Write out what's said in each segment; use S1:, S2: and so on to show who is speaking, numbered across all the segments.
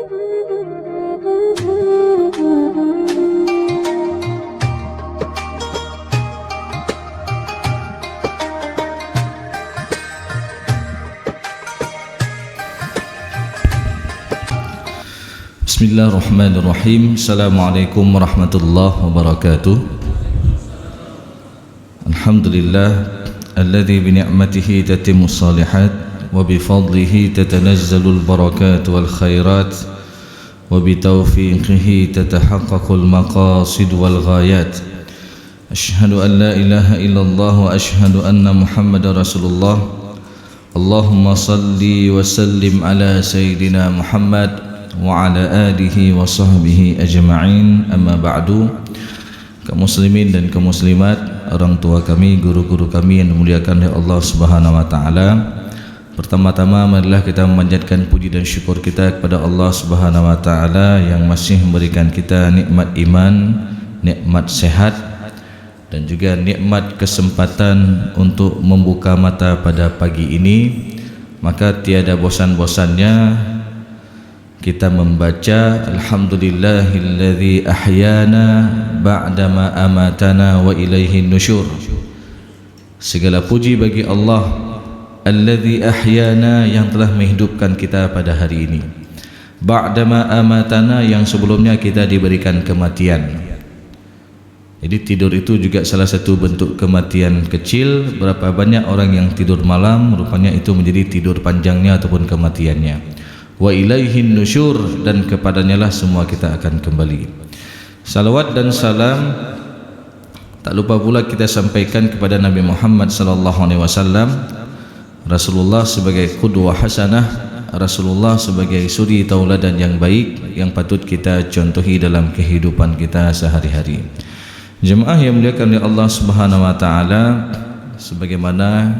S1: Bismillahirrahmanirrahim. Assalamualaikum warahmatullahi wabarakatuh. Alhamdulillah alladzi bi ni'matihi tatimmu shalihat wa bi fadlihi tatanazzalul barakat wal khairat wa bi taufiqihi tatahaqqaqul maqasid wal ghayat. Asyhadu an la ilaha illallah wa asyhadu anna Muhammadar Rasulullah. Allahumma salli wa sallim ala sayyidina Muhammad wa ala alihi wa sahbihi ajma'in, amma ba'du. Kaum muslimin dan kaum muslimat, orang tua kami, guru-guru kami yang dimuliakan oleh Allah Subhanahu wa taala. Pertama-tama marilah kita memanjatkan puji dan syukur kita kepada Allah Subhanahu wa taala yang masih memberikan kita nikmat iman, nikmat sehat dan juga nikmat kesempatan untuk membuka mata pada pagi ini. Maka tiada bosan-bosannya kita membaca alhamdulillahilladzi ahyana ba'dama amatana wa ilaihi nusyur. Segala puji bagi Allah alladzi ahyana, yang telah menghidupkan kita pada hari ini, ba'dama amatana, yang sebelumnya kita diberikan kematian. Jadi tidur itu juga salah satu bentuk kematian kecil. Berapa banyak orang yang tidur malam, rupanya itu menjadi tidur panjangnya ataupun kematiannya. Wa ilaihin nusyur, dan kepadanya lah semua kita akan kembali. Salawat dan salam tak lupa pula kita sampaikan kepada Nabi Muhammad sallallahu alaihi wasallam, Rasulullah sebagai qudwah hasanah, Rasulullah sebagai suri tauladan yang baik yang patut kita contohi dalam kehidupan kita sehari-hari. Jemaah yang dimuliakan oleh Allah Subhanahu wa taala, sebagaimana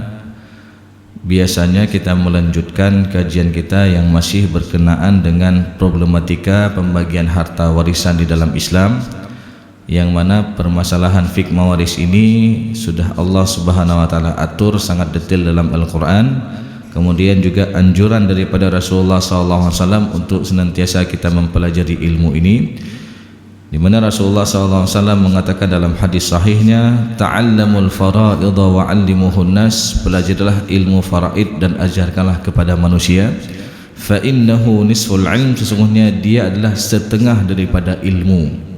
S1: biasanya kita melanjutkan kajian kita yang masih berkenaan dengan problematika pembagian harta warisan di dalam Islam, yang mana permasalahan fiqh mawaris ini sudah Allah Subhanahu wa taala atur sangat detail dalam Al-Qur'an. Kemudian juga anjuran daripada Rasulullah SAW untuk senantiasa kita mempelajari ilmu ini, di mana Rasulullah SAW mengatakan dalam hadis sahihnya, ta'allamul fara'idha wa 'allimuhun nas, pelajarilah ilmu faraid dan ajarkanlah kepada manusia. Fa innahu nisful ilm, sesungguhnya dia adalah setengah daripada ilmu.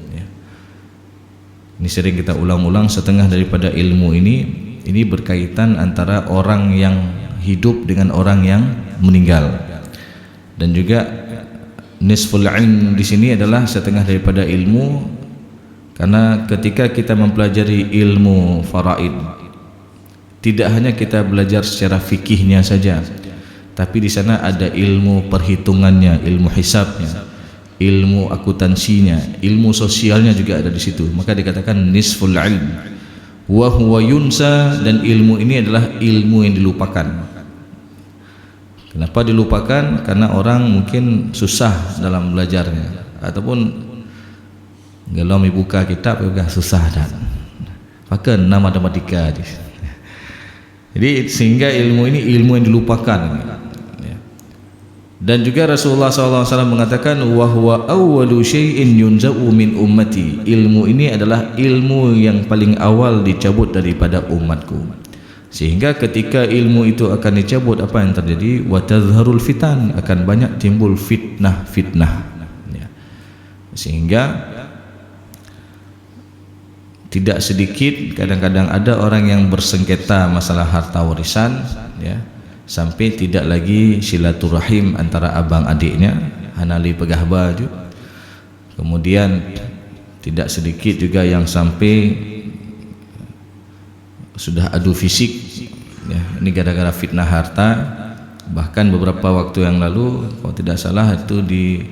S1: Ini sering kita ulang-ulang, setengah daripada ilmu ini berkaitan antara orang yang hidup dengan orang yang meninggal. Dan juga nisful ilm di sini adalah setengah daripada ilmu, karena ketika kita mempelajari ilmu faraid, tidak hanya kita belajar secara fikihnya saja, tapi di sana ada ilmu perhitungannya, ilmu hisabnya, ilmu akuntansinya, ilmu sosialnya juga ada di situ. Maka dikatakan nisful ilm. Wa huwa yunsa, dan ilmu ini adalah ilmu yang dilupakan. Kenapa dilupakan? Karena orang mungkin susah dalam belajarnya, ataupun kalau membuka kitab juga susah dan pakai nama matematika. Jadi sehingga ilmu ini ilmu yang dilupakan. Dan juga Rasulullah SAW mengatakan, wa huwa awwalu syai'in yunza'u min ummati, ilmu ini adalah ilmu yang paling awal dicabut daripada umatku. Sehingga ketika ilmu itu akan dicabut, apa yang terjadi? Wa tazharul fitan, akan banyak timbul fitnah-fitnah. Sehingga tidak sedikit kadang-kadang ada orang yang bersengketa masalah harta warisan, sampai tidak lagi silaturahim antara abang adiknya, hanali pegah baju. Kemudian tidak sedikit juga yang sampai sudah adu fisik, ini gara-gara fitnah harta. Bahkan beberapa waktu yang lalu, kalau tidak salah itu di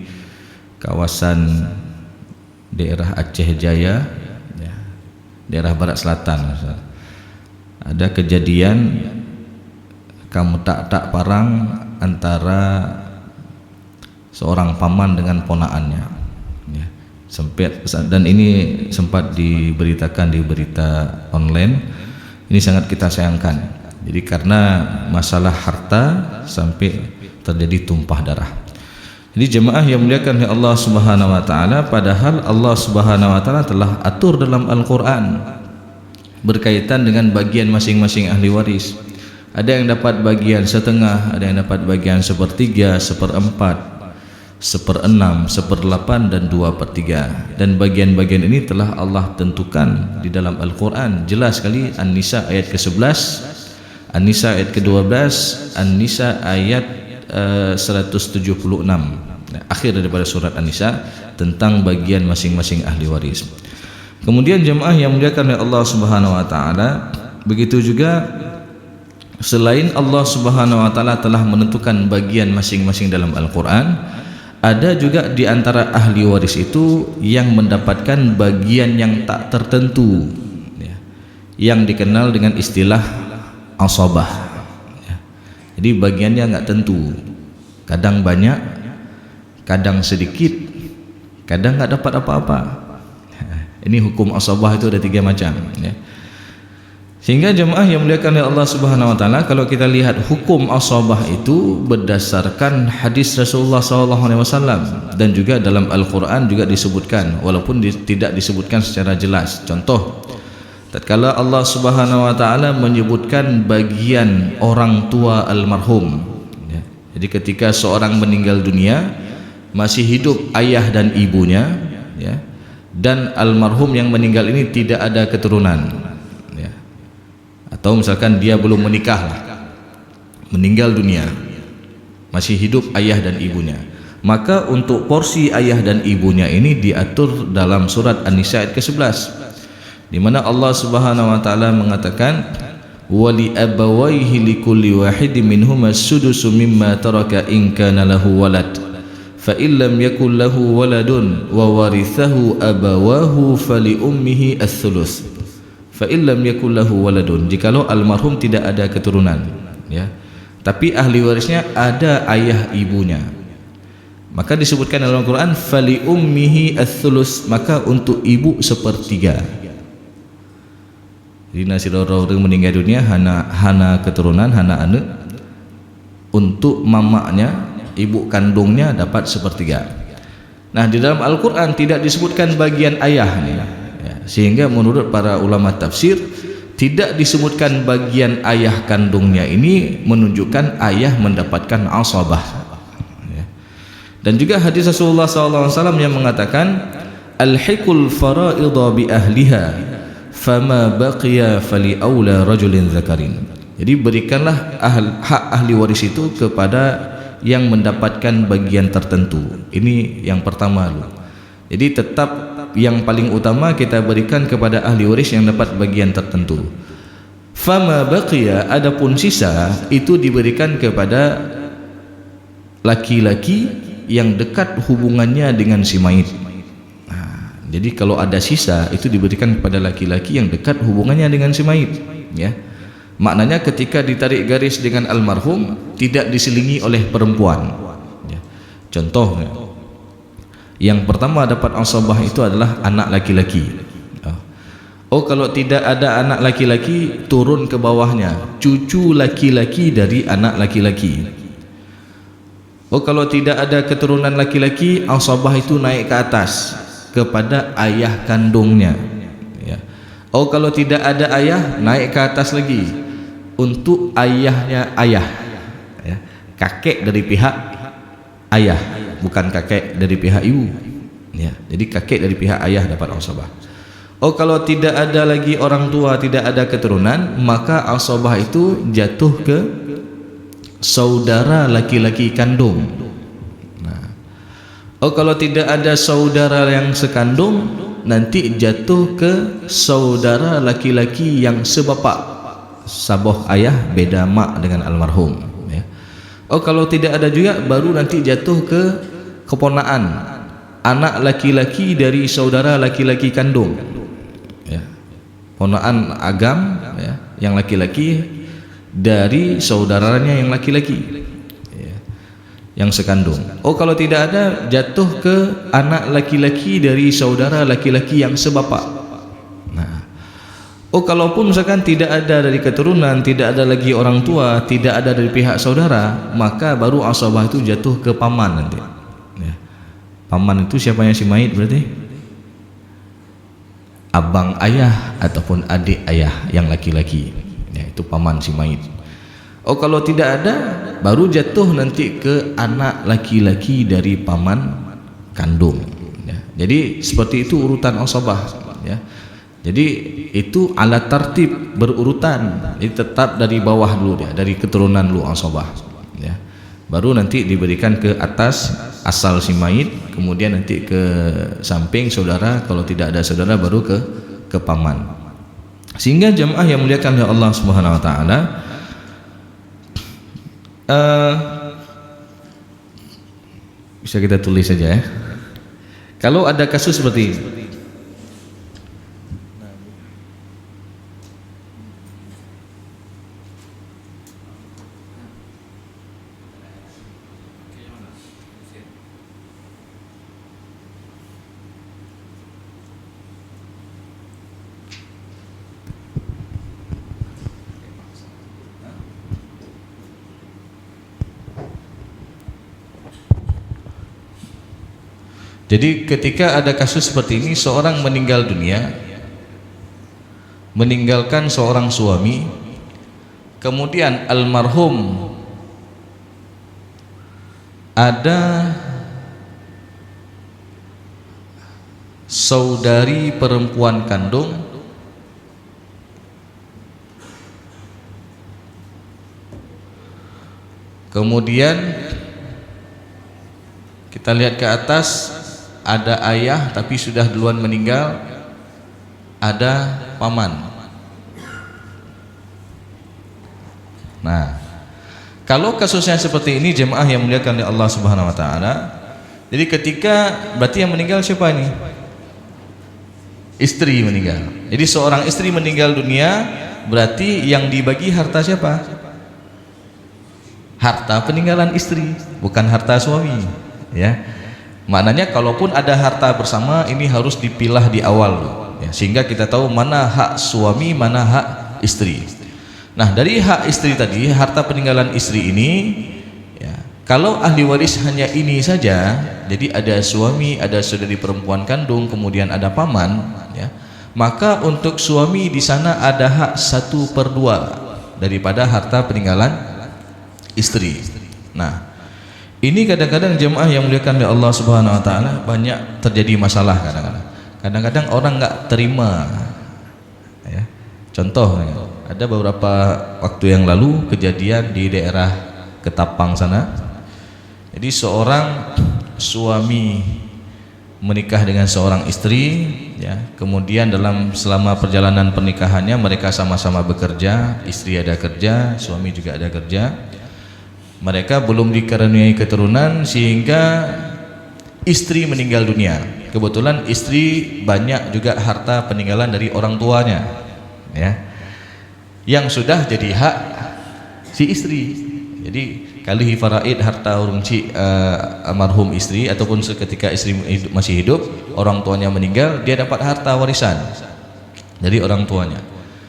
S1: kawasan daerah Aceh Jaya, daerah Barat Selatan, ada kejadian kamu tak parang antara seorang paman dengan ponakannya, dan ini sempat diberitakan di berita online. Ini sangat kita sayangkan. Jadi karena masalah harta sampai terjadi tumpah darah. Jadi jemaah yang muliakan oleh Allah Subhanahu wa taala, padahal Allah Subhanahu wa taala telah atur dalam Al-Qur'an berkaitan dengan bagian masing-masing ahli waris. Ada yang dapat bagian setengah, ada yang dapat bagian sepertiga, seperempat, seperenam, seperdelapan, dan 2/3. Dan bagian-bagian ini telah Allah tentukan di dalam Al-Quran. Jelas sekali, An-Nisa ayat ke-11, An-Nisa ayat ke-12, An-Nisa ayat 176, akhir daripada surat An-Nisa, tentang bagian masing-masing ahli waris. Kemudian jemaah yang muliakan oleh Allah Subhanahu wa taala, begitu juga selain Allah Subhanahu wa taala telah menentukan bagian masing-masing dalam Al-Qur'an, ada juga di antara ahli waris itu yang mendapatkan bagian yang tak tertentu, ya, yang dikenal dengan istilah asabah. Ya. Jadi bagiannya nggak tentu, kadang banyak, kadang sedikit, kadang nggak dapat apa-apa. Ini hukum asabah itu ada 3 macam, ya. Sehingga jemaah yang muliakan oleh Allah Subhanahu wa taala, kalau kita lihat hukum asabah itu berdasarkan hadis Rasulullah SAW, dan juga dalam Al-Qur'an juga disebutkan, walaupun tidak disebutkan secara jelas. Contoh, tatkala Allah Subhanahu wa taala menyebutkan bagian orang tua almarhum, ya. Jadi ketika seorang meninggal dunia, masih hidup ayah dan ibunya, ya, dan almarhum yang meninggal ini tidak ada keturunan, ya. Atau misalkan dia belum menikah lah, meninggal dunia, masih hidup ayah dan ibunya, maka untuk porsi ayah dan ibunya ini diatur dalam surat An-Nisa ayat ke-11, di mana Allah Subhanahu wa taala mengatakan, wali abawaihi likulli wahidin minhuma as-sudusu mimma taraka in kana lahu walad fa illam yakul lahu waladun wa warithahu abawahu fali ummihi ats-tsulus fa illam yakul lahu waladun. Jikalau almarhum tidak ada keturunan, ya, tapi ahli warisnya ada ayah ibunya, maka disebutkan dalam Al-Quran fali ummihi ats-tsulus, maka untuk ibu 1/3. Jadi orang meninggal dunia hana keturunan, hana anak, untuk mamaknya, ibu kandungnya dapat 1/3. Nah, di dalam Al-Quran tidak disebutkan bagian ayahnya, ya, sehingga menurut para ulama tafsir, tidak disebutkan bagian ayah kandungnya ini menunjukkan ayah mendapatkan asabah, ya. Dan juga hadis Rasulullah SAW yang mengatakan, alhiqul fara'idha bi ahliha fama baqiya fali aula rajulin zakarin. Jadi berikanlah hak ahli waris itu kepada yang mendapatkan bagian tertentu. Ini yang pertama dulu. Jadi tetap yang paling utama kita berikan kepada ahli waris yang dapat bagian tertentu. Fama baqiya, adapun sisa itu diberikan kepada laki-laki yang dekat hubungannya dengan si mayit. Nah, jadi kalau ada sisa itu diberikan kepada laki-laki yang dekat hubungannya dengan si mayit, ya. Maknanya ketika ditarik garis dengan almarhum tidak diselingi oleh perempuan, ya. Contoh, yang pertama dapat asabah itu adalah anak laki-laki. Oh, kalau tidak ada anak laki-laki, turun ke bawahnya cucu laki-laki dari anak laki-laki. Oh, kalau tidak ada keturunan laki-laki, asabah itu naik ke atas kepada ayah kandungnya, ya. Oh, kalau tidak ada ayah, naik ke atas lagi untuk ayahnya ayah, ya. Kakek dari pihak ayah, bukan kakek dari pihak ibu, ya. Jadi kakek dari pihak ayah dapat asabah. Oh, kalau tidak ada lagi orang tua, tidak ada keturunan, maka asabah itu jatuh ke saudara laki-laki kandung. Nah, oh, kalau tidak ada saudara yang sekandung, nanti jatuh ke saudara laki-laki yang sebapak, saboh ayah beda mak dengan almarhum, ya. Oh, kalau tidak ada juga, baru nanti jatuh ke keponaan, anak laki-laki dari saudara laki-laki kandung, ya. Ponaan agam, ya, yang laki-laki dari saudaranya yang laki-laki, ya, yang sekandung. Oh, kalau tidak ada, jatuh ke anak laki-laki dari saudara laki-laki yang sebapak. Nah, oh, kalaupun misalkan tidak ada dari keturunan, tidak ada lagi orang tua, tidak ada dari pihak saudara, maka baru asabah itu jatuh ke paman nanti, Paman itu siapanya si mayit berarti? Abang ayah ataupun adik ayah yang laki-laki, ya, itu paman si mayit. Oh, kalau tidak ada, baru jatuh nanti ke anak laki-laki dari paman kandung, ya. Jadi seperti itu urutan asabah, ya. Jadi itu ala tertib berurutan. Jadi tetap dari bawah dulu dia, dari keturunan lu asabah, ya. Baru nanti diberikan ke atas asal si mayit, kemudian nanti ke samping saudara, kalau tidak ada saudara baru ke paman. Sehingga jemaah yang muliakan oleh Allah Subhanahu wa taala, bisa kita tulis saja, ya. Kalau ada kasus seperti ini, jadi ketika ada kasus seperti ini, seorang meninggal dunia, meninggalkan seorang suami, kemudian almarhum ada saudari perempuan kandung, kemudian kita lihat ke atas, ada ayah tapi sudah duluan meninggal, ada paman. Nah, kalau kasusnya seperti ini jemaah yang muliakan oleh Allah Subhanahu wa taala, jadi ketika berarti yang meninggal siapa ini? Istri meninggal. Jadi seorang istri meninggal dunia, berarti yang dibagi harta siapa? Harta peninggalan istri, bukan harta suami, ya. Maknanya kalaupun ada harta bersama, ini harus dipilah di awal, ya, sehingga kita tahu mana hak suami, mana hak istri. Nah, dari hak istri tadi, harta peninggalan istri ini, ya, kalau ahli waris hanya ini saja, jadi ada suami, ada saudari perempuan kandung, kemudian ada paman, ya, maka untuk suami di sana ada hak 1/2 daripada harta peninggalan istri. Nah, ini kadang-kadang jemaah yang muliakan oleh Allah Subhanahu wa taala, banyak terjadi masalah kadang-kadang. Kadang-kadang orang nggak terima, ya. Contoh, ada beberapa waktu yang lalu kejadian di daerah Ketapang sana. Jadi seorang suami menikah dengan seorang istri, ya. Kemudian selama perjalanan pernikahannya mereka sama-sama bekerja, istri ada kerja, suami juga ada kerja. Mereka belum dikaruniai keturunan sehingga istri meninggal dunia. Kebetulan istri banyak juga harta peninggalan dari orang tuanya, ya, yang sudah jadi hak si istri. Jadi kali faraid harta urungci almarhum istri, ataupun seketika istri masih hidup, orang tuanya meninggal, dia dapat harta warisan dari orang tuanya.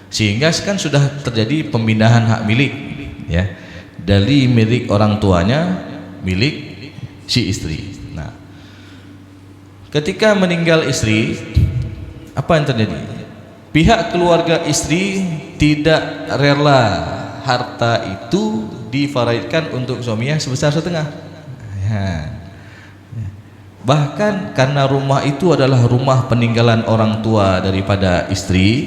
S1: Sehingga kan sudah terjadi pemindahan hak milik, ya, dari milik orang tuanya milik si istri. Nah, ketika meninggal istri, apa yang terjadi? Pihak keluarga istri tidak rela harta itu difaraidkan untuk suaminya sebesar setengah, ya. Bahkan karena rumah itu adalah rumah peninggalan orang tua daripada istri,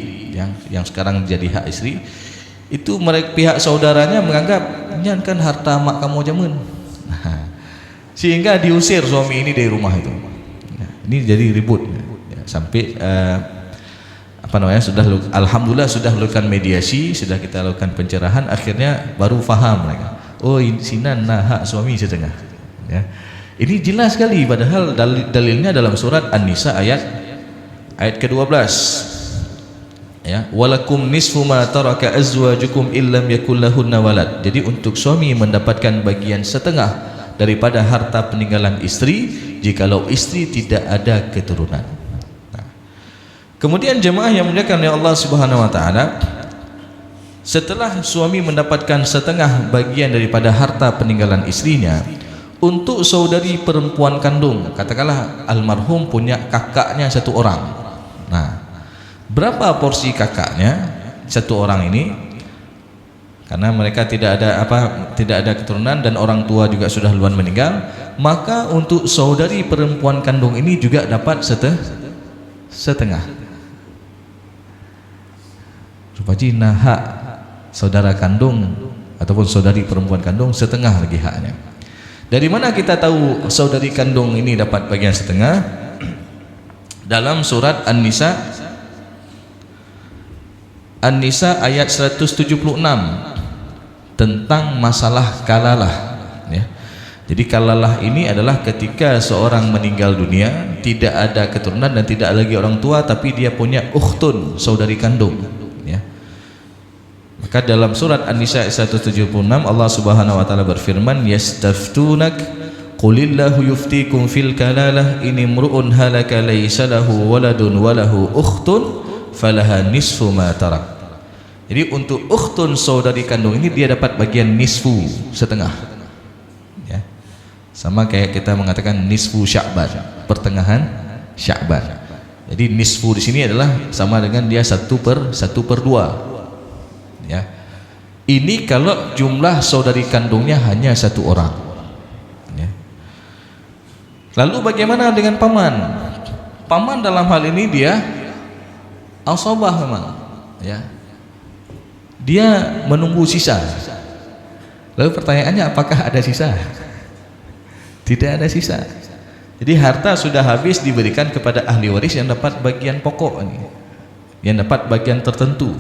S1: yang sekarang jadi hak istri, itu mereka pihak saudaranya menganggap ini kan harta mak kamu jamun, sehingga diusir suami ini dari rumah itu. Ini jadi ribut, ya, sampai alhamdulillah sudah lakukan mediasi, sudah kita lakukan pencerahan, akhirnya baru faham mereka. Oh, sinan nah hak suami setengah, ya. Ini jelas sekali, padahal dalilnya dalam surat An-Nisa ayat ke-12. Ya, walakum nisfu ma taraka azwajukum illam yakul lahunna walad. Jadi untuk suami mendapatkan bagian setengah daripada harta peninggalan istri jikalau istri tidak ada keturunan. Nah, kemudian jemaah yang muliakan oleh Allah Subhanahu wa taala, setelah suami mendapatkan setengah bagian daripada harta peninggalan istrinya,
S2: Untuk saudari perempuan kandung, katakanlah almarhum punya kakaknya satu orang. Nah, berapa porsi kakaknya satu orang ini? Karena mereka tidak ada keturunan dan orang tua juga sudah duluan meninggal, maka untuk saudari perempuan kandung ini juga dapat setengah. Rupaji hak saudara kandung ataupun saudari perempuan kandung setengah lagi haknya. Dari mana kita tahu saudari kandung ini dapat bagian setengah? Dalam surat An-Nisa ayat 176 tentang masalah kalalah, ya. Jadi kalalah ini adalah ketika seorang meninggal dunia, tidak ada keturunan dan tidak lagi orang tua, tapi dia punya ukhtun, saudari kandung, ya. Maka dalam surat An-Nisa 176 Allah Subhanahu wa taala berfirman, yastaftunak qulillahu yuftikum fil kalalah in imru'un halaka laysa lahu waladun wa lahu ukhtun falaha nisfu ma tarak. Jadi untuk ukhtun saudari kandung ini dia dapat bagian nisfu, setengah, ya. Sama kayak kita mengatakan nisfu Sya'ban, pertengahan Sya'ban. Jadi nisfu di sini adalah sama dengan dia 1/2. Ya. Ini kalau jumlah saudari kandungnya hanya satu orang, ya. Lalu bagaimana dengan paman? Paman dalam hal ini dia asabah memang, ya. Dia menunggu sisa. Lalu pertanyaannya, apakah ada sisa? Tidak ada sisa. Jadi harta sudah habis diberikan kepada ahli waris yang dapat bagian pokok ini, yang dapat bagian tertentu.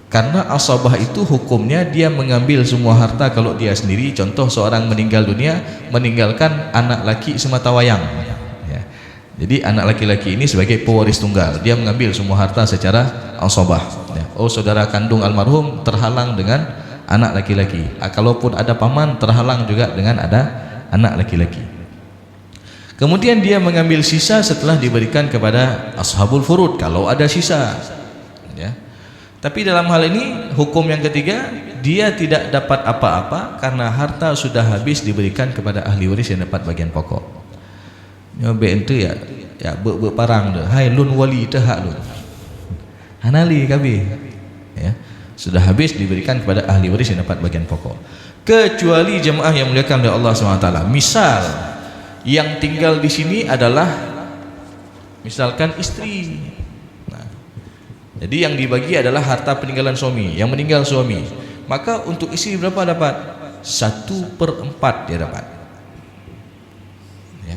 S2: Karena asabah itu hukumnya dia mengambil semua harta kalau dia sendiri. Contoh seorang meninggal dunia meninggalkan anak laki semata wayang, ya. Jadi anak laki-laki ini sebagai pewaris tunggal, dia mengambil semua harta secara asabah, ya. Oh, saudara kandung almarhum terhalang dengan anak laki-laki. Kalaupun ada paman terhalang juga dengan ada anak laki-laki. Kemudian dia mengambil sisa setelah diberikan kepada ashabul furud kalau ada sisa, ya. Tapi dalam hal ini hukum yang ketiga, dia tidak dapat apa-apa karena harta sudah habis diberikan kepada ahli waris yang dapat bagian pokok. Nyobe itu ya parang deh. Hai lun wali teh hak lun. Hanali kabi. Ya, sudah habis diberikan kepada ahli waris yang dapat bagian pokok. Kecuali jemaah yang muliakan oleh Allah SWT. Misal yang tinggal di sini adalah misalkan istri. Jadi yang dibagi adalah harta peninggalan suami, yang meninggal suami. Maka untuk istri berapa dapat? 1/4 dia dapat, ya.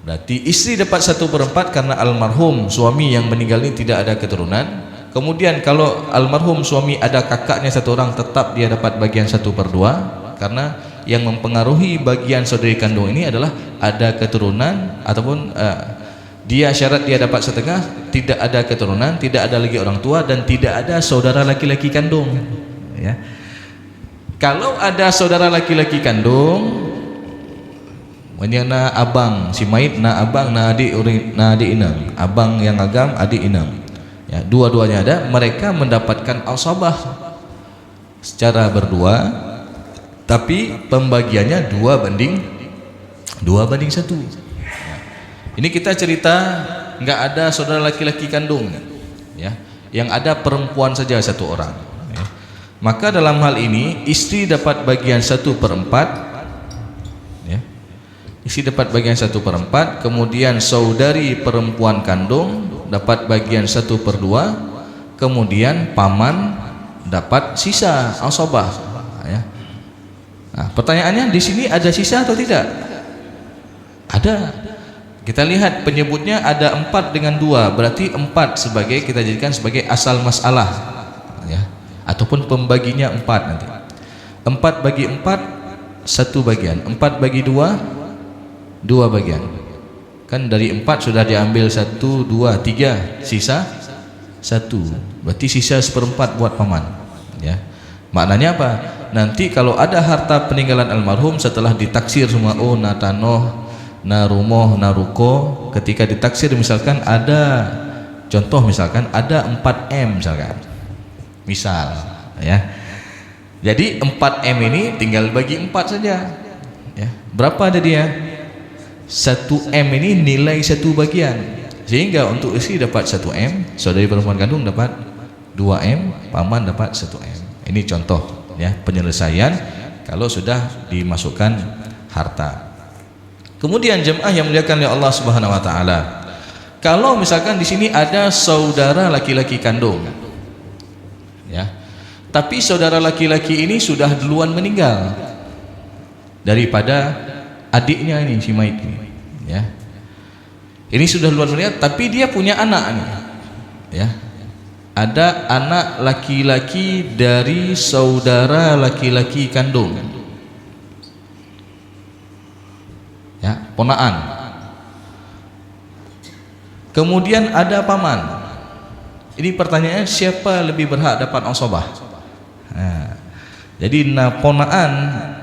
S2: Berarti istri dapat 1/4 karena almarhum suami yang meninggal ini tidak ada keturunan. Kemudian kalau almarhum suami ada kakaknya satu orang, tetap dia dapat bagian 1/2 karena yang mempengaruhi bagian saudari kandung ini adalah ada keturunan ataupun dia syarat dia dapat setengah, tidak ada keturunan, tidak ada lagi orang tua, dan tidak ada saudara laki-laki kandung, ya. Kalau ada saudara laki-laki kandung, na abang si mait, na abang, na adik inang, abang yang agam, adik inang, ya, dua-duanya ada, mereka mendapatkan asabah secara berdua, tapi pembagiannya 2:1. Ini kita cerita nggak ada saudara laki-laki kandung, ya, yang ada perempuan saja satu orang, ya. Maka dalam hal ini istri dapat bagian 1/4, ya. Istri dapat bagian 1/4, kemudian saudari perempuan kandung dapat bagian 1/2, kemudian paman dapat sisa asabah, ya. Nah, pertanyaannya di sini ada sisa atau tidak? Ada. Kita lihat penyebutnya ada 4 dengan 2, berarti 4 sebagai kita jadikan sebagai asal masalah, ya, ataupun pembaginya 4 nanti. 4 bagi 4 1 bagian, 4 bagi 2 2 bagian. Kan dari 4 sudah diambil 1, 2, 3, sisa 1. Berarti sisa 1/4 buat paman, ya. Maknanya apa? Nanti kalau ada harta peninggalan almarhum setelah ditaksir semua, oh na tanoh, na rumoh, na ruko, ketika ditaksir misalkan ada contoh, misalkan ada 4M misalkan, misal, ya. Jadi 4M ini tinggal bagi 4 saja. Ya, berapa ada dia? 1M ini nilai 1 bagian. Sehingga untuk istri dapat 1M, saudari perempuan kandung dapat 2M, paman dapat 1M. Ini contoh ya penyelesaian kalau sudah dimasukkan harta. Kemudian jemaah yang muliakan oleh Allah Subhanahu wa taala. Kalau misalkan di sini ada saudara laki-laki kandung. Ya. Tapi saudara laki-laki ini sudah duluan meninggal daripada adiknya ini si mayit ini, ya. Ini sudah duluan meninggal tapi dia punya anak nih. Ya. Ada anak laki-laki dari saudara laki-laki kandung. Ya, ponaan. Kemudian ada paman. Ini pertanyaannya siapa lebih berhak dapat asabah? Nah, jadi ponaan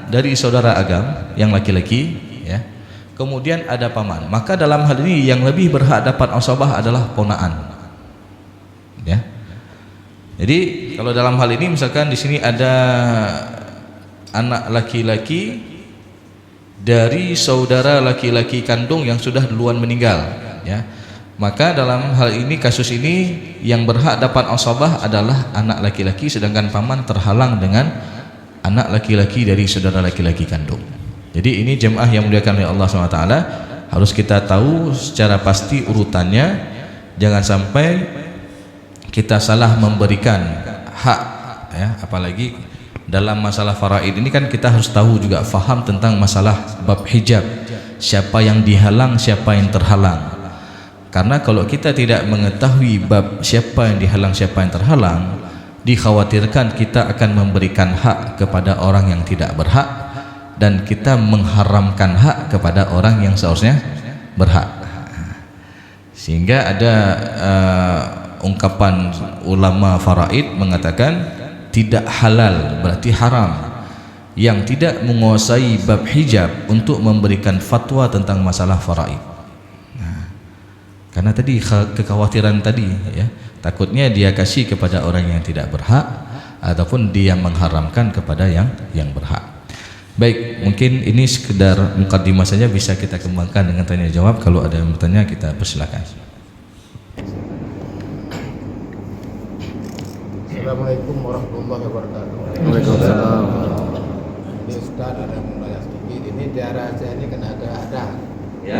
S2: dari saudara agam yang laki-laki, ya. Kemudian ada paman. Maka dalam hal ini yang lebih berhak dapat asabah adalah ponaan. Ya. Jadi kalau dalam hal ini misalkan di sini ada anak laki-laki dari saudara laki-laki kandung yang sudah duluan meninggal, ya. Maka dalam hal ini kasus ini yang berhak dapat asabah adalah anak laki-laki, sedangkan paman terhalang dengan anak laki-laki dari saudara laki-laki kandung. Jadi ini jemaah yang muliakan oleh Allah SWT, harus kita tahu secara pasti urutannya, jangan sampai kita salah memberikan hak, ya. Apalagi dalam masalah faraid ini kan kita harus tahu juga, faham tentang masalah bab hijab, siapa yang dihalang, siapa yang terhalang. Karena kalau kita tidak mengetahui bab siapa yang dihalang, siapa yang terhalang, dikhawatirkan kita akan memberikan hak kepada orang yang tidak berhak dan kita mengharamkan hak kepada orang yang seharusnya berhak. Sehingga ada ungkapan ulama faraid mengatakan tidak halal berarti haram yang tidak menguasai bab hijab untuk memberikan fatwa tentang masalah faraid. Karena tadi kekhawatiran tadi, ya, takutnya dia kasih kepada orang yang tidak berhak ataupun dia mengharamkan kepada yang berhak. Baik, mungkin ini sekedar mukadimah saja, bisa kita kembangkan dengan tanya jawab. Kalau ada yang bertanya kita persilakan.
S3: Assalamualaikum warahmatullahi wabarakatuh.
S1: Waalaikumsalam.
S3: Ini Ustaz ada yang mau tanya sedikit. Ini di daerah saya ini kan ada
S2: Ya,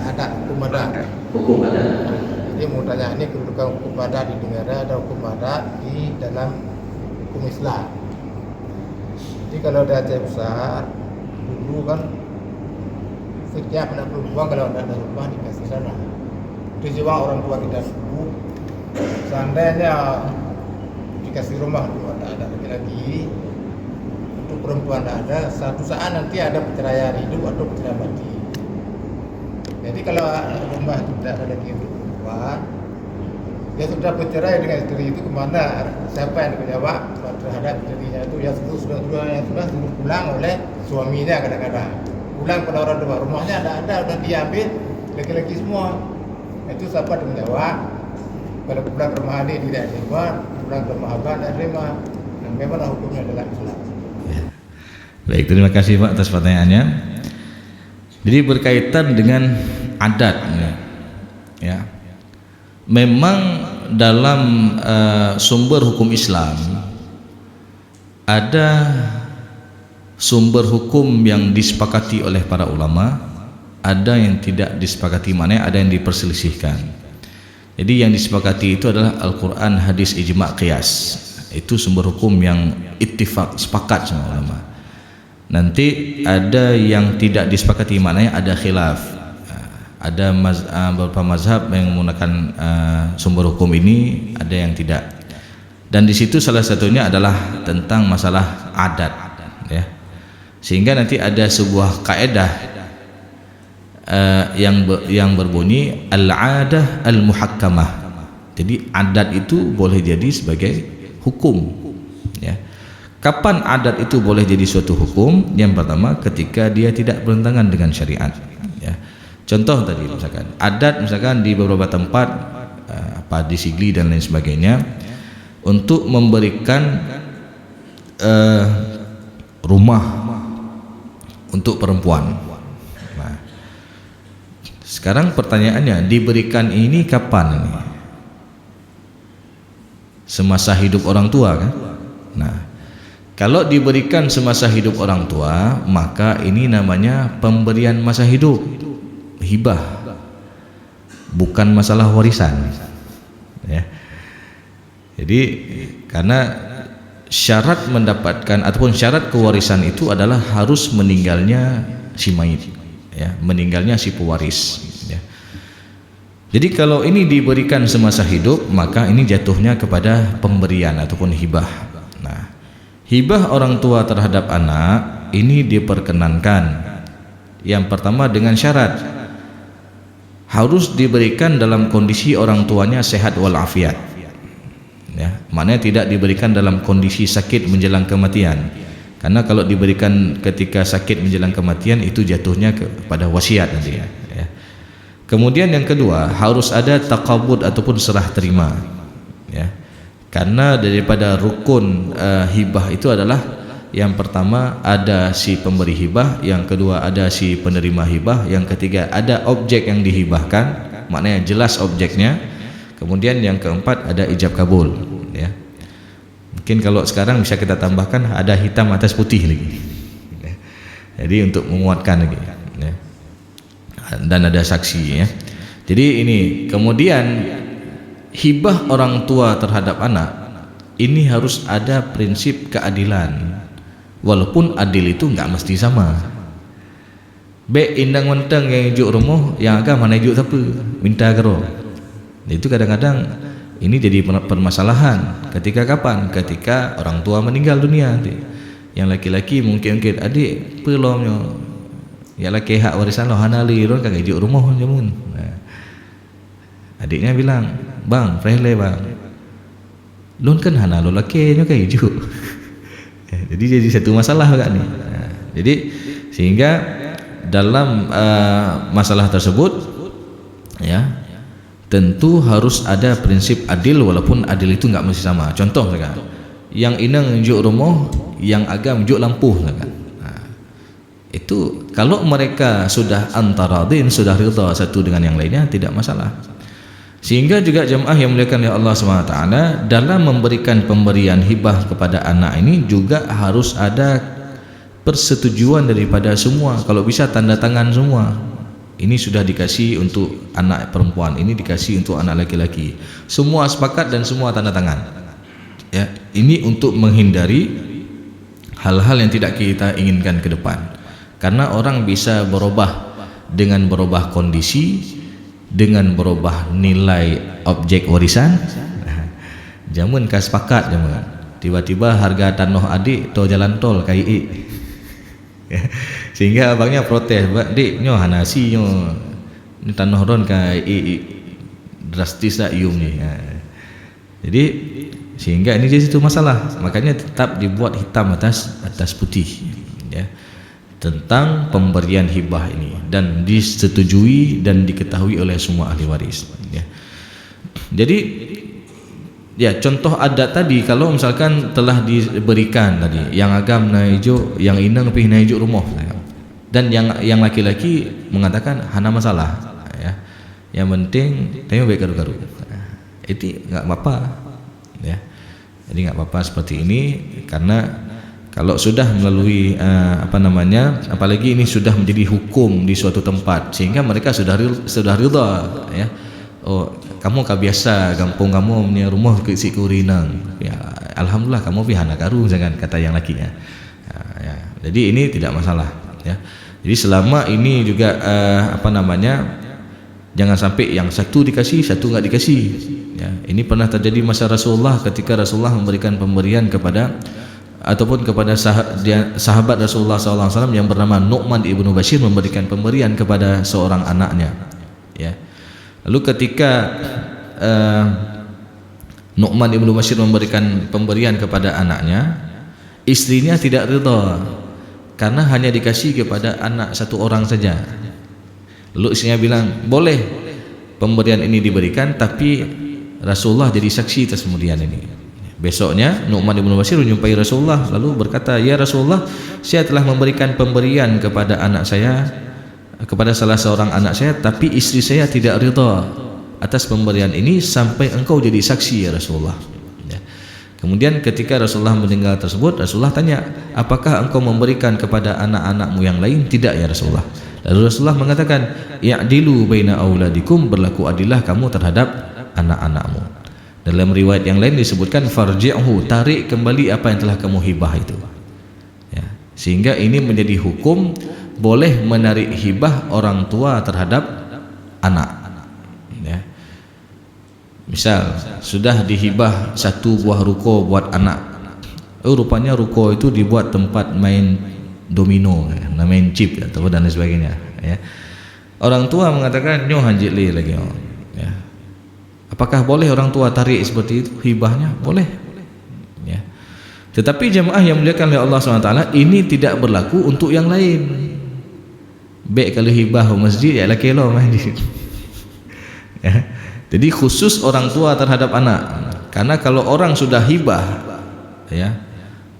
S3: ada hukum adat.
S2: hukum ada.
S3: Jadi mau tanya, ini kedudukan hukum adat di negara, ada hukum adat di dalam hukum Islam. Jadi kalau di Aceh besar dulu kan setiap anak perempuan kalau ada rumah dikasih tanah. Itu juga orang tua kita dulu, seandainya dikasih rumah dulu ada laki-laki, untuk perempuan ada, satu saat nanti ada perceraian hidup atau perceraian mati. Jadi kalau rumah itu tidak ada lagi untuk perempuan, dia sudah bercerai dengan istri itu, kemana? Siapa yang menjawab terhadap istrinya itu? Ya sudah suruh pulang oleh suaminya kadang-kadang. Pulang pada orang tua, rumahnya ada udah diambil laki-laki semua. Itu siapa yang menjawab? Kalau pulang ke rumah adik tidak terima, pulang ke rumah abang tidak terima. Dan memang hukumnya adalah Islam.
S1: Baik, terima kasih Pak atas pertanyaannya. Jadi berkaitan dengan adat, ya. Memang dalam sumber hukum Islam ada sumber hukum yang disepakati oleh para ulama, ada yang tidak disepakati, mana ada yang diperselisihkan. Jadi yang disepakati itu adalah Al-Quran, hadis, ijma', qiyas. Itu sumber hukum yang ittifaq, sepakat semua ulama. Nanti ada yang tidak disepakati, maknanya ada khilaf. Ada beberapa mazhab yang menggunakan sumber hukum ini, ada yang tidak. Dan di situ salah satunya adalah tentang masalah adat, ya. Sehingga nanti ada sebuah kaidah yang berbunyi al-'adah al-muhakkamah. Jadi adat itu boleh jadi sebagai hukum, ya. Kapan adat itu boleh jadi suatu hukum? Yang pertama, ketika dia tidak bertentangan dengan syariat, ya. Contoh tadi misalkan adat, misalkan di beberapa tempat di Sigli dan lain sebagainya, untuk memberikan rumah
S2: untuk perempuan. Nah, sekarang pertanyaannya, diberikan ini kapan ini? Semasa hidup orang tua kan? Nah, kalau diberikan semasa hidup orang tua, maka ini namanya pemberian masa hidup, hibah, bukan masalah warisan. Ya. Jadi karena syarat mendapatkan ataupun syarat kewarisan itu adalah harus meninggalnya si mayit, ya, meninggalnya si pewaris. Ya. Jadi kalau ini diberikan semasa hidup, maka ini jatuhnya kepada pemberian ataupun hibah. Nah, hibah orang tua terhadap anak ini diperkenankan. Yang pertama dengan syarat harus diberikan dalam kondisi orang tuanya sehat walafiat. Ya, maknanya tidak diberikan dalam kondisi sakit menjelang kematian. Karena kalau diberikan ketika sakit menjelang kematian itu jatuhnya kepada wasiat nanti ya. Kemudian yang kedua, harus ada taqabud ataupun serah terima, ya. Karena daripada rukun hibah itu adalah yang pertama ada si pemberi hibah, yang kedua ada si penerima hibah, yang ketiga ada objek yang dihibahkan, maknanya jelas objeknya. Kemudian yang keempat ada ijab kabul, ya. Mungkin kalau sekarang bisa kita tambahkan ada hitam atas putih lagi, ya. Jadi untuk menguatkan lagi, ya. Dan ada saksi, ya. Jadi ini kemudian hibah orang tua terhadap anak ini harus ada prinsip keadilan, walaupun adil itu nggak mesti sama. Be indang menteng yang ijuk rumah, yang agak mana ijuk siapa minta kero. Itu kadang-kadang ini jadi permasalahan. Ketika kapan? Ketika orang tua meninggal dunia nanti. Yang laki-laki mungkin adik pelomnya ya laki hak warisan lo hanali ron kagak ijuk rumah jamun. Nah, adiknya bilang, bang, frehle bang, lon kan hana lo laki nya kagak ijuk. Jadi satu masalah kan nih. Nah, jadi sehingga dalam masalah tersebut, ya, tentu harus ada prinsip adil, walaupun adil itu nggak mesti sama. Contoh kan, yang inang ijuk rumah, yang agam ijuk lampu kan. Itu kalau mereka sudah antaradin, sudah ridha satu dengan yang lainnya, tidak masalah. Sehingga juga jemaah yang dimuliakan oleh Allah SWT, dalam memberikan pemberian hibah kepada anak ini juga harus ada persetujuan daripada semua. Kalau bisa tanda tangan semua. Ini sudah dikasih untuk anak perempuan, ini dikasih untuk anak laki-laki. Semua sepakat dan semua tanda tangan. Ya, ini untuk menghindari hal-hal yang tidak kita inginkan ke depan. Karena orang bisa berubah dengan berubah kondisi, dengan berubah nilai objek warisan. Jamun kas sepakat jamun. Tiba-tiba harga tanah adik to jalan tol KII. Sehingga abangnya protes, "Dik, nyo hanasi nyo. Ni tanah ron KII drastis dah ium ni." Jadi sehingga ini jadi satu masalah. Makanya tetap dibuat hitam atas putih, ya, tentang pemberian hibah ini, dan disetujui dan diketahui oleh semua ahli waris, ya. Jadi ya contoh adat tadi, kalau misalkan telah diberikan tadi yang agam na hijau, yang inang pih na hijau rumah, dan yang laki-laki mengatakan hana masalah, ya, yang penting tanya baik garu-garu, itu nggak apa-apa, ya. Jadi nggak apa-apa seperti ini, karena kalau sudah melalui apalagi ini sudah menjadi hukum di suatu tempat, sehingga mereka sudah ridha, ya. Oh, kamu biasa kampung kamu punya rumah ke si kurinang, ya, alhamdulillah kamu pihana karu, jangan kata yang laki, ya. Ya, jadi ini tidak masalah, ya. Jadi selama ini juga jangan sampai yang satu dikasih, satu nggak dikasih, ya. Ini pernah terjadi masa Rasulullah, ketika Rasulullah memberikan pemberian kepada sahabat Rasulullah SAW yang bernama Nu'man ibnu Bashir, memberikan pemberian kepada seorang anaknya, ya. Lalu ketika Nu'man ibnu Bashir memberikan pemberian kepada anaknya, istrinya tidak ridha karena hanya dikasih kepada anak satu orang saja. Lalu istrinya bilang, boleh pemberian ini diberikan, tapi Rasulullah jadi saksi atas pemberian ini. Besoknya Nu'man bin Bashir menjumpai Rasulullah lalu berkata, "Ya Rasulullah, saya telah memberikan pemberian kepada anak saya, kepada salah seorang anak saya, tapi istri saya tidak ridha atas pemberian ini sampai engkau jadi saksi ya Rasulullah." Ya. Kemudian ketika Rasulullah mendengar tersebut, Rasulullah tanya, "Apakah engkau memberikan kepada anak-anakmu yang lain?" "Tidak ya Rasulullah." Lalu Rasulullah mengatakan, "Ya'dilu baina auladikum," berlaku adillah kamu terhadap anak-anakmu. Dalam riwayat yang lain disebutkan farji'hu, tarik kembali apa yang telah kamu hibah itu. Ya. Sehingga ini menjadi hukum boleh menarik hibah orang tua terhadap anak. Ya. Misal sudah dihibah satu buah ruko buat anak. Rupanya ruko itu dibuat tempat main domino, main chip atau dan sebagainya. Ya. Orang tua mengatakan nyoh hanjit li lagi. Ya. Apakah boleh orang tua tarik seperti itu hibahnya? Boleh. Ya. Tetapi jemaah yang dimuliakan oleh Allah SWT, ini tidak berlaku untuk yang lain. Baik kalau hibah masjid ya lah kelo masjid. Ya. Jadi khusus orang tua terhadap anak. Karena kalau orang sudah hibah ya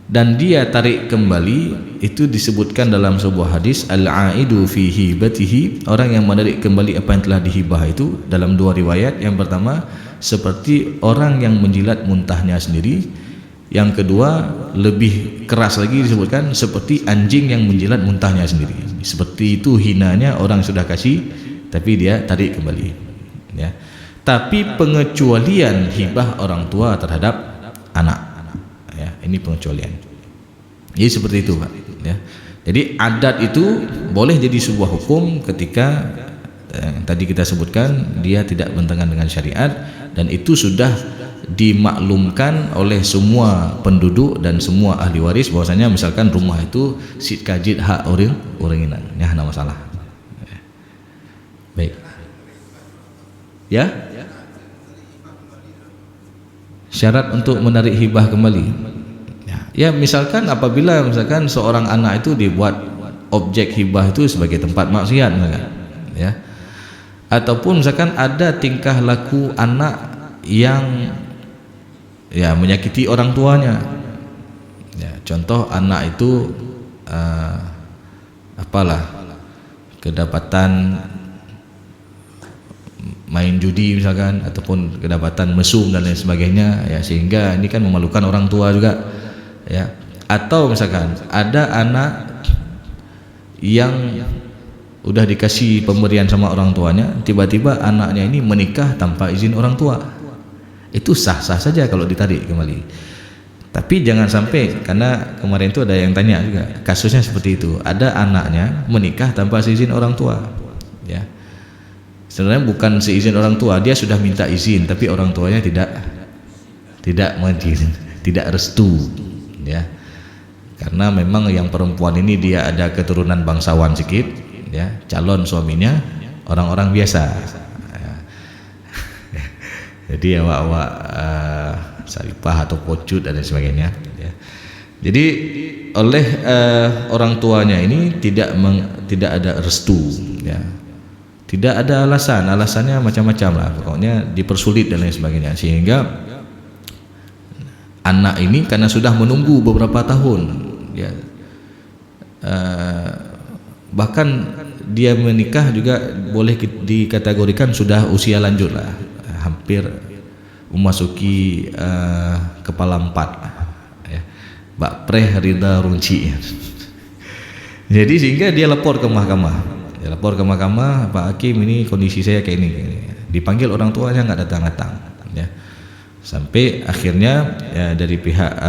S2: dan dia tarik kembali, itu disebutkan dalam sebuah hadis, al-aidu fi hibatihi, orang yang menarik kembali apa yang telah dihibah itu dalam dua riwayat. Yang pertama seperti orang yang menjilat muntahnya sendiri, yang kedua lebih keras lagi disebutkan seperti anjing yang menjilat muntahnya sendiri. Seperti itu hinanya orang sudah kasih tapi dia tarik kembali. Ya. Tapi pengecualian hibah orang tua terhadap anak. Ya, ini pengecualian. Jadi seperti itu Pak. Ya. Jadi adat itu boleh jadi sebuah hukum ketika tadi kita sebutkan dia tidak bertentangan dengan syariat dan itu sudah dimaklumkan oleh semua penduduk dan semua ahli waris bahwasanya misalkan rumah itu sit kajit hak orang inan, ya ada masalah. Baik. Ya? Syarat untuk menarik hibah kembali. Ya misalkan apabila misalkan seorang anak itu dibuat objek hibah itu sebagai tempat maksiat misalkan, ya. Ataupun misalkan ada tingkah laku anak yang ya menyakiti orang tuanya. Ya, contoh anak itu apalah kedapatan main judi misalkan ataupun kedapatan mesum dan lain sebagainya ya, sehingga ini kan memalukan orang tua juga ya. Atau misalkan ada anak yang udah dikasih pemberian sama orang tuanya, tiba-tiba anaknya ini menikah tanpa izin orang tua, itu sah-sah saja kalau ditarik kembali. Tapi jangan sampai, karena kemarin itu ada yang tanya juga kasusnya seperti itu, ada anaknya menikah tanpa seizin orang tua ya. Sebenarnya bukan seizin orang tua, dia sudah minta izin tapi orang tuanya tidak mengizinkan, tidak restu ya. Karena memang yang perempuan ini dia ada keturunan bangsawan sedikit ya, calon suaminya orang-orang biasa ya. Jadi awak-awak saripah atau pocut dan sebagainya ya. Jadi oleh orang tuanya ini tidak ada restu ya. Tidak ada alasannya macam-macam lah, pokoknya dipersulit dan lain sebagainya, sehingga anak ini karena sudah menunggu beberapa tahun ya, bahkan dia menikah juga boleh dikategorikan sudah usia lanjut lah, hampir memasuki kepala 4 ya, bak preh rida runci. Jadi sehingga dia lapor ke mahkamah. Dia lapor ke mahkamah, Pak Hakim ini kondisi saya kayak ini. Dipanggil orang tuanya nggak datang-datang ya. Sampai akhirnya ya, dari pihak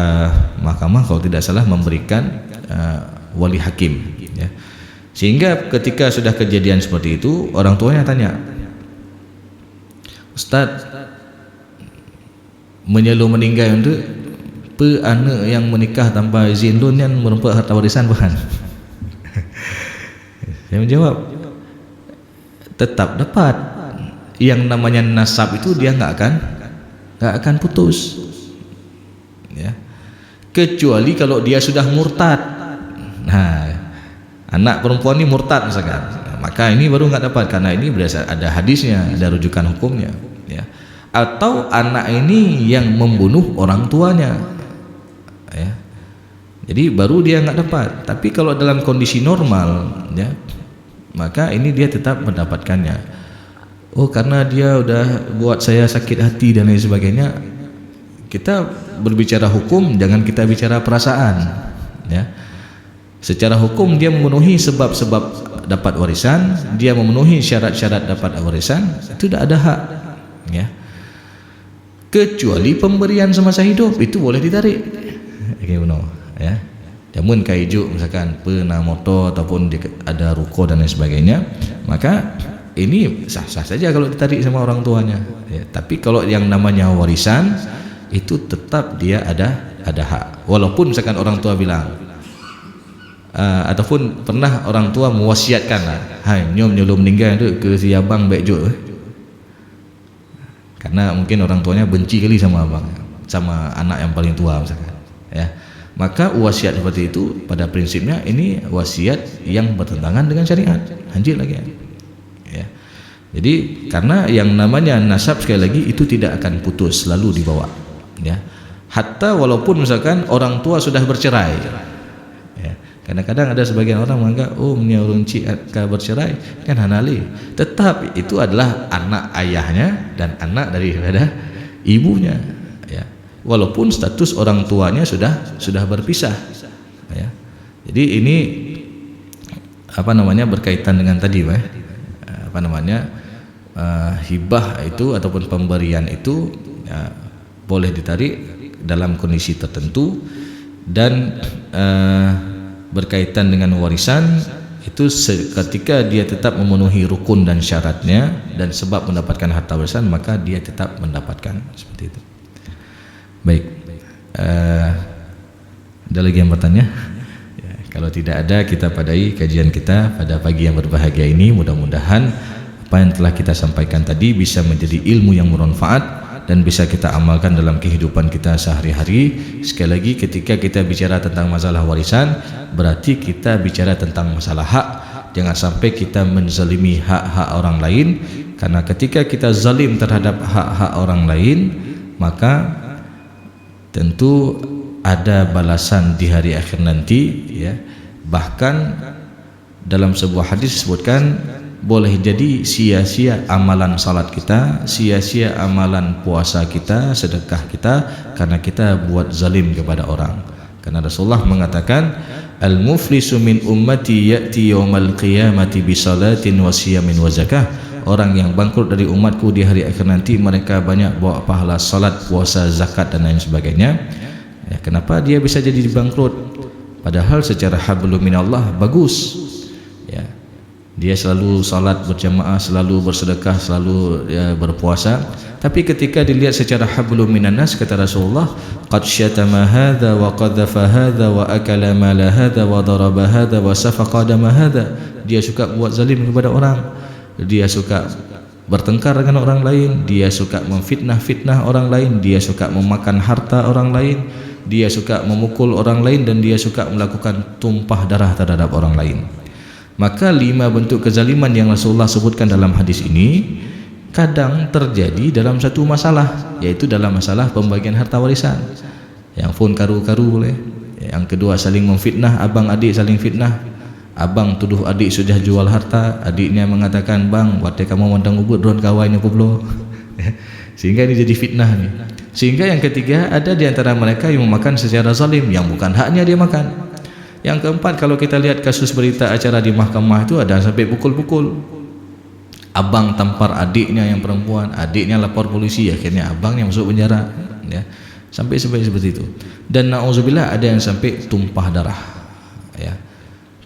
S2: mahkamah kalau tidak salah memberikan wali hakim ya. Sehingga ketika sudah kejadian seperti itu, orang tuanya tanya, "Ustaz, menyelu meninggal itu pe anak yang menikah tanpa izin lu yang merempat harta warisan bukan?" Saya menjawab, tetap dapat. Yang namanya nasab itu dia nggak akan putus ya, kecuali kalau dia sudah murtad. Nah, anak perempuan ini murtad misalkan, maka ini baru nggak dapat, karena ini berdasar ada hadisnya, ada rujukan hukumnya ya. atau anak ini yang membunuh orang tuanya, ya. Jadi baru dia nggak dapat. Tapi kalau dalam kondisi normal, ya, maka ini dia tetap mendapatkannya. Oh, karena dia udah buat saya sakit hati dan lain sebagainya. Kita berbicara hukum, jangan kita bicara perasaan, ya. Secara hukum dia memenuhi sebab-sebab dapat warisan, dia memenuhi syarat-syarat dapat warisan, itu tidak ada hak, ya. Kecuali pemberian semasa hidup itu boleh ditarik. Oke, benar, ya. Namun kaijuk misalkan pernah motor ataupun ada ruko dan lain sebagainya, maka ini sah-sah saja kalau ditarik sama orang tuanya, ya. Tapi kalau yang namanya warisan itu tetap dia ada hak, walaupun misalkan orang tua bilang ataupun pernah orang tua mewasiatkan lah, hai nyom nyelum meninggal tu ke si abang baik juk, karena mungkin orang tuanya benci kali sama abang, sama anak yang paling tua misalkan, ya. Maka wasiat seperti itu pada prinsipnya ini wasiat yang bertentangan dengan syariat, anjir lagi, ya. Jadi karena yang namanya nasab sekali lagi itu tidak akan putus, selalu dibawa, ya. Hatta walaupun misalkan orang tua sudah bercerai, ya. Kadang-kadang ada sebagian orang menganggap, oh punya orang cik bercerai kan hanali, tetap itu adalah anak ayahnya dan anak daripada ibunya, ya. Walaupun status orang tuanya sudah berpisah, ya. Jadi ini apa namanya berkaitan dengan tadi, apa namanya hibah itu ataupun pemberian itu, ya, boleh ditarik dalam kondisi tertentu, dan berkaitan dengan warisan itu ketika dia tetap memenuhi rukun dan syaratnya dan sebab mendapatkan harta warisan, maka dia tetap mendapatkan, seperti itu. Baik, ada lagi yang bertanya? Ya, kalau tidak ada, kita padai kajian kita pada pagi yang berbahagia ini. Mudah-mudahan apa yang telah kita sampaikan tadi bisa menjadi ilmu yang bermanfaat dan bisa kita amalkan dalam kehidupan kita sehari-hari. Sekali lagi, ketika kita bicara tentang masalah warisan, berarti kita bicara tentang masalah hak. Jangan sampai kita menzalimi hak-hak orang lain, karena ketika kita zalim terhadap hak-hak orang lain, maka tentu ada balasan di hari akhir nanti, ya. Bahkan dalam sebuah hadis disebutkan, boleh jadi sia-sia amalan salat kita, sia-sia amalan puasa kita, sedekah kita, karena kita buat zalim kepada orang. Karena Rasulullah mengatakan, al-muflisu min ummati ya'ti yawmal qiyamati bisalatin wa siyamin wa zakah. Orang yang bangkrut dari umatku di hari akhir nanti, mereka banyak bawa pahala salat, puasa, zakat dan lain sebagainya. Ya, kenapa dia bisa jadi bangkrut? Padahal secara hablum minallah bagus, ya. Dia selalu salat berjamaah, selalu bersedekah, selalu, ya, berpuasa. Tapi ketika dilihat secara hablum minannas, kata Rasulullah, qad syatama hadza wa qadhafa hadza wa akala mala hadza wa daraba hadza wa safaqa dama hadza. Dia suka buat zalim kepada orang, dia suka bertengkar dengan orang lain, dia suka memfitnah-fitnah orang lain, dia suka memakan harta orang lain, dia suka memukul orang lain, dan dia suka melakukan tumpah darah terhadap orang lain. Maka 5 bentuk kezaliman yang Rasulullah sebutkan dalam hadis ini kadang terjadi dalam satu masalah, yaitu dalam masalah pembagian harta warisan. Yang pun karu-karu boleh. Yang kedua, saling memfitnah, abang adik saling fitnah. Abang tuduh adik sudah jual harta, adiknya mengatakan, bang, waktu kamu mandang ubud drone kawannya kublo. Sehingga ini jadi fitnah nih. Sehingga yang ketiga, ada di antara mereka yang memakan secara zalim yang bukan haknya dia makan. Yang keempat, kalau kita lihat kasus berita acara di mahkamah itu ada sampai pukul-pukul. Abang tampar adiknya yang perempuan, adiknya lapor polisi, akhirnya abangnya masuk penjara, ya. Sampai seperti itu. Dan na'udzubillah ada yang sampai tumpah darah, ya.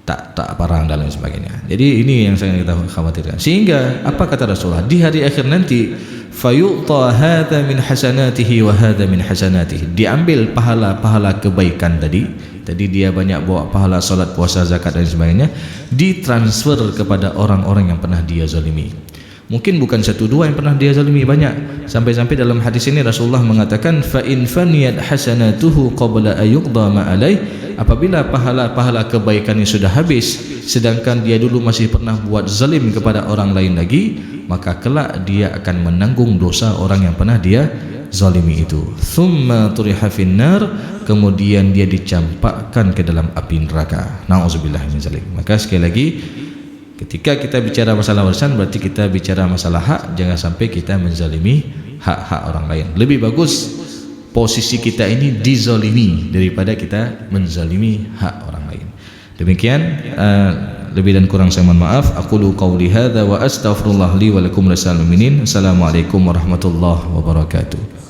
S2: Tak parang dan lain sebagainya. Jadi ini yang saya kita khawatirkan. Sehingga apa kata Rasulullah, di hari akhir nanti fayu'ta hadza min hasanatihi wa hadza min hasanatihi. Diambil pahala-pahala kebaikan tadi dia banyak bawa pahala salat, puasa, zakat dan sebagainya, ditransfer kepada orang-orang yang pernah dia zalimi. Mungkin bukan 1-2 yang pernah dia zalimi, banyak. Sampai-sampai dalam hadis ini Rasulullah mengatakan, fa in faniyat hasanatuhu qabla ayuqda ma alai. Apabila pahala-pahala kebaikannya sudah habis, sedangkan dia dulu masih pernah buat zalim kepada orang lain lagi, maka kelak dia akan menanggung dosa orang yang pernah dia zalimi itu. Thumma turiha finnar, kemudian dia dicampakkan ke dalam api neraka. Nauzubillah min zalik. Maka sekali lagi, ketika kita bicara masalah warisan berarti kita bicara masalah hak, jangan sampai kita menzalimi hak-hak orang lain. Lebih bagus posisi kita ini dizalimi daripada kita menzalimi hak orang lain. Demikian, lebih dan kurang saya mohon maaf. Aqulu qawli hadza wa astaghfirullah li wa lakum. Assalamualaikum warahmatullahi wabarakatuh.